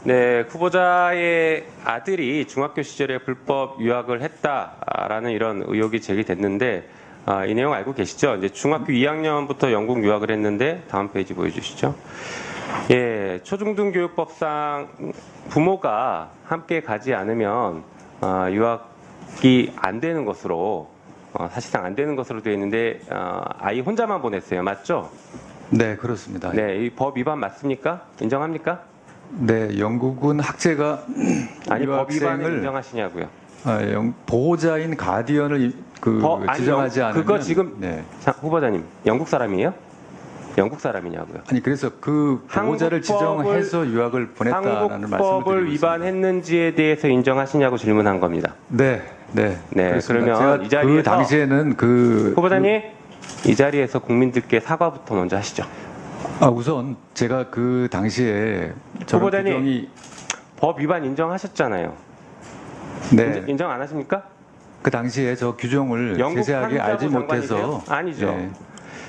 네, 후보자의 아들이 중학교 시절에 불법 유학을 했다라는 이런 의혹이 제기됐는데 이 내용 알고 계시죠? 이제 중학교 2학년부터 영국 유학을 했는데 다음 페이지 보여주시죠. 예, 초중등교육법상 부모가 함께 가지 않으면 유학이 안 되는 것으로 사실상 안 되는 것으로 되어 있는데 아이 혼자만 보냈어요. 맞죠? 네, 그렇습니다. 네, 이 법 위반 맞습니까? 인정합니까? 네, 영국은 학제가 아니 법 위반을 유학생을 인정하시냐고요? 보호자인 가디언을 지정하지 않으면 그거 지금 네. 자, 후보자님 영국 사람이에요? 영국 사람이냐고요? 아니 그래서 그 보호자를 지정해서 유학을 보냈다는 말씀을 드리고 한국법을 있습니다. 위반했는지에 대해서 인정하시냐고 질문한 겁니다. 네. 그러면 제가 이 자리에서 그 당시에는 후보자님 이 자리에서 국민들께 사과부터 먼저 하시죠. 우선 제가 그 당시에 저런 후보자님 규정이 법 위반 인정하셨잖아요. 네. 인정 안 하십니까? 그 당시에 저 규정을 영국 세세하게 알지 상무자부 못해서 장관이세요? 아니죠. 네.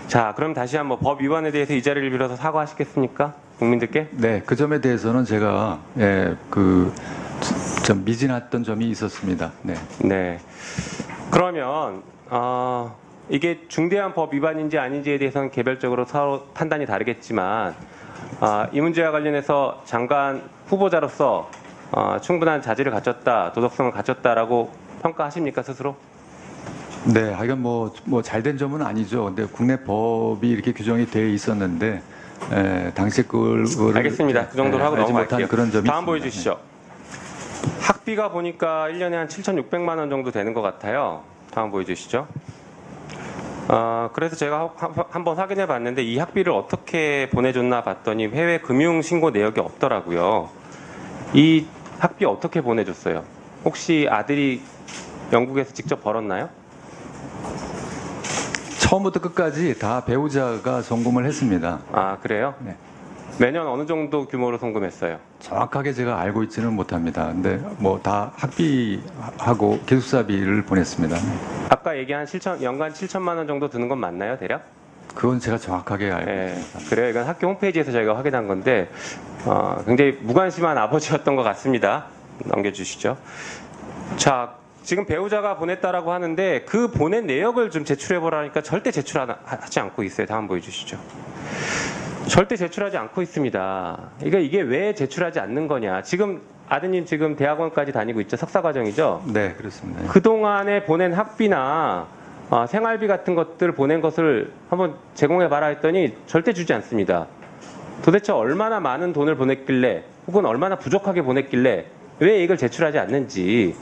자, 그럼 다시 한번 법 위반에 대해서 이 자리를 빌어서 사과하시겠습니까? 국민들께? 네, 그 점에 대해서는 제가 좀 미진했던 점이 있었습니다. 네. 네. 그러면 이게 중대한 법 위반인지 아닌지에 대해서는 개별적으로 서로 판단이 다르겠지만 이 문제와 관련해서 장관 후보자로서 충분한 자질을 갖췄다, 도덕성을 갖췄다라고 평가하십니까 스스로? 네, 하여간 뭐 잘된 점은 아니죠. 근데 국내 법이 이렇게 규정이 돼 있었는데 당시 그걸 알겠습니다. 그 정도로 하고 알지 넘어갈게요. 못한 그런 점이 다음 있습니다. 보여주시죠. 학비가 보니까 1년에 한 7,600만 원 정도 되는 것 같아요. 다음 보여주시죠. 그래서 제가 한번 확인해 봤는데 이 학비를 어떻게 보내줬나 봤더니 해외 금융 신고 내역이 없더라고요. 이 학비 어떻게 보내줬어요? 혹시 아들이 영국에서 직접 벌었나요? 처음부터 끝까지 다 배우자가 송금을 했습니다. 아, 그래요? 네. 매년 어느 정도 규모로 송금했어요? 정확하게 제가 알고 있지는 못합니다. 근데 뭐 다 학비하고 기숙사비를 보냈습니다. 아까 얘기한 연간 7천만 원 정도 드는 건 맞나요, 대략? 그건 제가 정확하게 알고 네, 있습니다. 그래요. 이건 학교 홈페이지에서 저희가 확인한 건데 굉장히 무관심한 아버지였던 것 같습니다. 넘겨주시죠. 자, 지금 배우자가 보냈다라고 하는데 그 보낸 내역을 좀 제출해보라니까 절대 제출하지 않고 있어요. 다음 보여주시죠. 절대 제출하지 않고 있습니다. 그러니까 이게 왜 제출하지 않는 거냐. 지금 아드님 지금 대학원까지 다니고 있죠. 석사과정이죠. 네, 그렇습니다. 그동안에 보낸 학비나 생활비 같은 것들 보낸 것을 한번 제공해봐라 했더니 절대 주지 않습니다. 도대체 얼마나 많은 돈을 보냈길래 혹은 얼마나 부족하게 보냈길래 왜 이걸 제출하지 않는지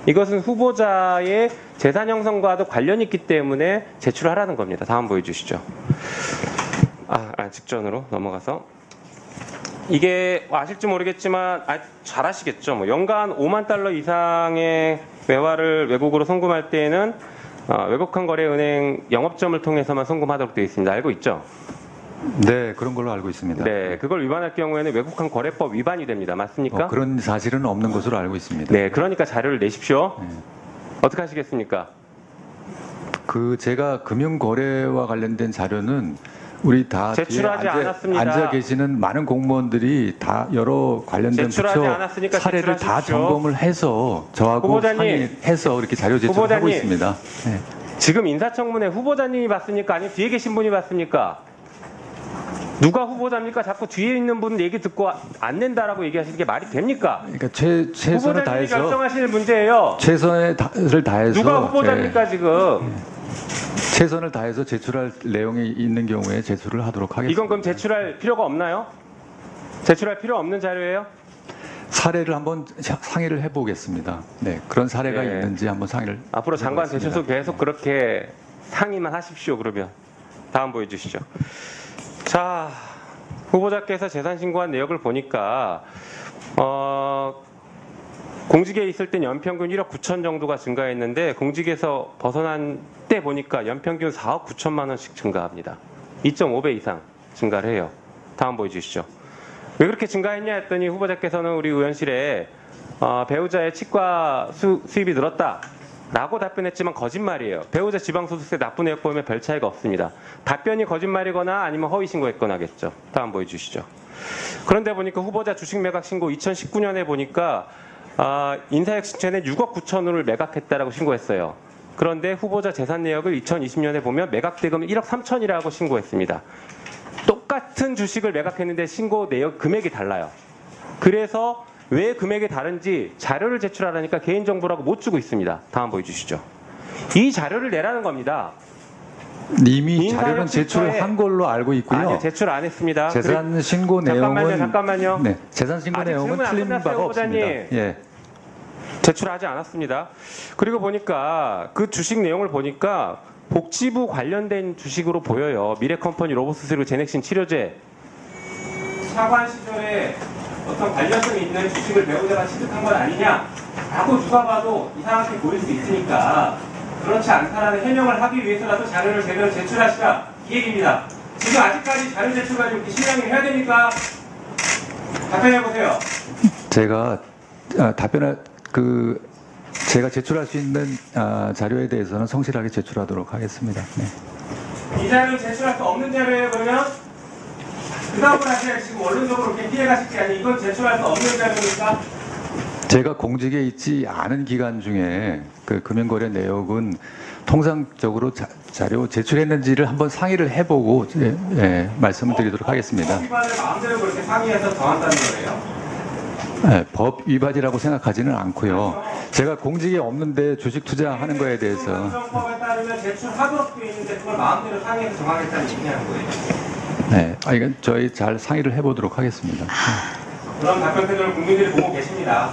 이것은 후보자의 재산 형성과도 관련이 있기 때문에 제출하라는 겁니다. 다음 보여주시죠. 직전으로 넘어가서 이게 아실지 모르겠지만 잘 아시겠죠. 뭐 연간 5만 달러 이상의 외화를 외국으로 송금할 때에는 외국한 거래은행 영업점을 통해서만 송금하도록 되어 있습니다. 알고 있죠? 네, 그런 걸로 알고 있습니다. 네, 그걸 위반할 경우에는 외국한 거래법 위반이 됩니다. 맞습니까? 그런 사실은 없는 것으로 알고 있습니다. 네, 그러니까 자료를 내십시오. 네. 어떻게 하시겠습니까? 제가 금융거래와 관련된 자료는 우리 다 제출하지 뒤에 않았습니다. 앉아 계시는 많은 공무원들이 다 여러 관련된 제출하지 부처 않았으니까 사례를 다 제출하십시오. 점검을 해서 저하고 후보자님. 상의해서 이렇게 자료 제출을 하고 후보자님. 있습니다. 네. 지금 인사청문회 후보자님이 봤습니까? 아니면 뒤에 계신 분이 봤습니까? 누가 후보자입니까? 자꾸 뒤에 있는 분 얘기 듣고 안 낸다라고 얘기하시는 게 말이 됩니까? 그러니까 최선을 후보자님이 다해서 결정하실 문제예요. 최선을 다해서 누가 후보자입니까 지금? 최선을 다해서 제출할 내용이 있는 경우에 제출을 하도록 하겠습니다. 이건 그럼 제출할 필요가 없나요? 제출할 필요 없는 자료예요? 사례를 한번 상의를 해보겠습니다. 네, 그런 사례가 네. 있는지 한번 상의를 앞으로 장관 해보겠습니다. 되셔서 계속 그렇게 상의만 하십시오. 그러면 다음 보여주시죠. 자, 후보자께서 재산 신고한 내역을 보니까 공직에 있을 땐 연평균 1억 9천 정도가 증가했는데 공직에서 벗어난 때 보니까 연평균 4억 9천만 원씩 증가합니다. 2.5배 이상 증가를 해요. 다음 보여주시죠. 왜 그렇게 증가했냐 했더니 후보자께서는 우리 의원실에 배우자의 치과 수입이 늘었다 라고 답변했지만 거짓말이에요. 배우자 지방소득세 납부 내역 보면 별 차이가 없습니다. 답변이 거짓말이거나 아니면 허위 신고했거나겠죠. 다음 보여주시죠. 그런데 보니까 후보자 주식 매각 신고 2019년에 보니까 인사혁신처는 6억 9천원을 매각했다라고 신고했어요. 그런데 후보자 재산 내역을 2020년에 보면 매각 대금은 1억 3천이라고 신고했습니다. 똑같은 주식을 매각했는데 신고 내역 금액이 달라요. 그래서 왜 금액이 다른지 자료를 제출하라니까 개인정보라고 못 주고 있습니다. 다음 보여주시죠. 이 자료를 내라는 겁니다. 이미 자료는 제출한 걸로 알고 있고요. 아니요, 제출 안 했습니다. 재산 신고 내용은 잠깐만요. 네, 재산 신고 아직 내용은 질문 안 틀린 끝났어요, 바가 후보자님. 없습니다. 예. 제출하지 않았습니다. 그리고 보니까 그 주식 내용을 보니까 복지부 관련된 주식으로 보여요. 미래컴퍼니 로보스스루 제넥신 치료제 차관 시절에 어떤 관련성이 있는 주식을 배우자가 취득한 건 아니냐라고 누가 봐도 이상하게 보일 수 있으니까 그렇지 않다라는 해명을 하기 위해서라도 자료를 제대로 제출하시라 이 얘기입니다. 지금 아직까지 자료 제출 가지고 이렇게 실명을 해야 됩니까? 답변해 보세요. 제가 제가 제출할 수 있는 자료에 대해서는 성실하게 제출하도록 하겠습니다. 네. 이 자료는 제출할 수 없는 자료예요. 그러면 그 다음을 하셔야 지금 원론적으로 이렇게 피해가실 게 아니에요. 이건 제출할 수 없는 자료니까. 제가 공직에 있지 않은 기간 중에 그 금융거래 내역은 통상적으로 자료 제출했는지를 한번 상의를 해보고 말씀을 드리도록 하겠습니다. 법 위반을 마음대로 그렇게 상의해서 정한다는 거예요? 네, 법 위반이라고 생각하지는 않고요. 제가 공직에 없는데 주식 투자하는 거에 대해서 공정법에 따르면 제출하도록 되어 있는데 그걸 마음대로 상의해서 정하겠다는 얘기하는 거예요. 네, 이건 저희 잘 상의를 해보도록 하겠습니다. 그런 답변 태도를 국민들이 보고 계십니다.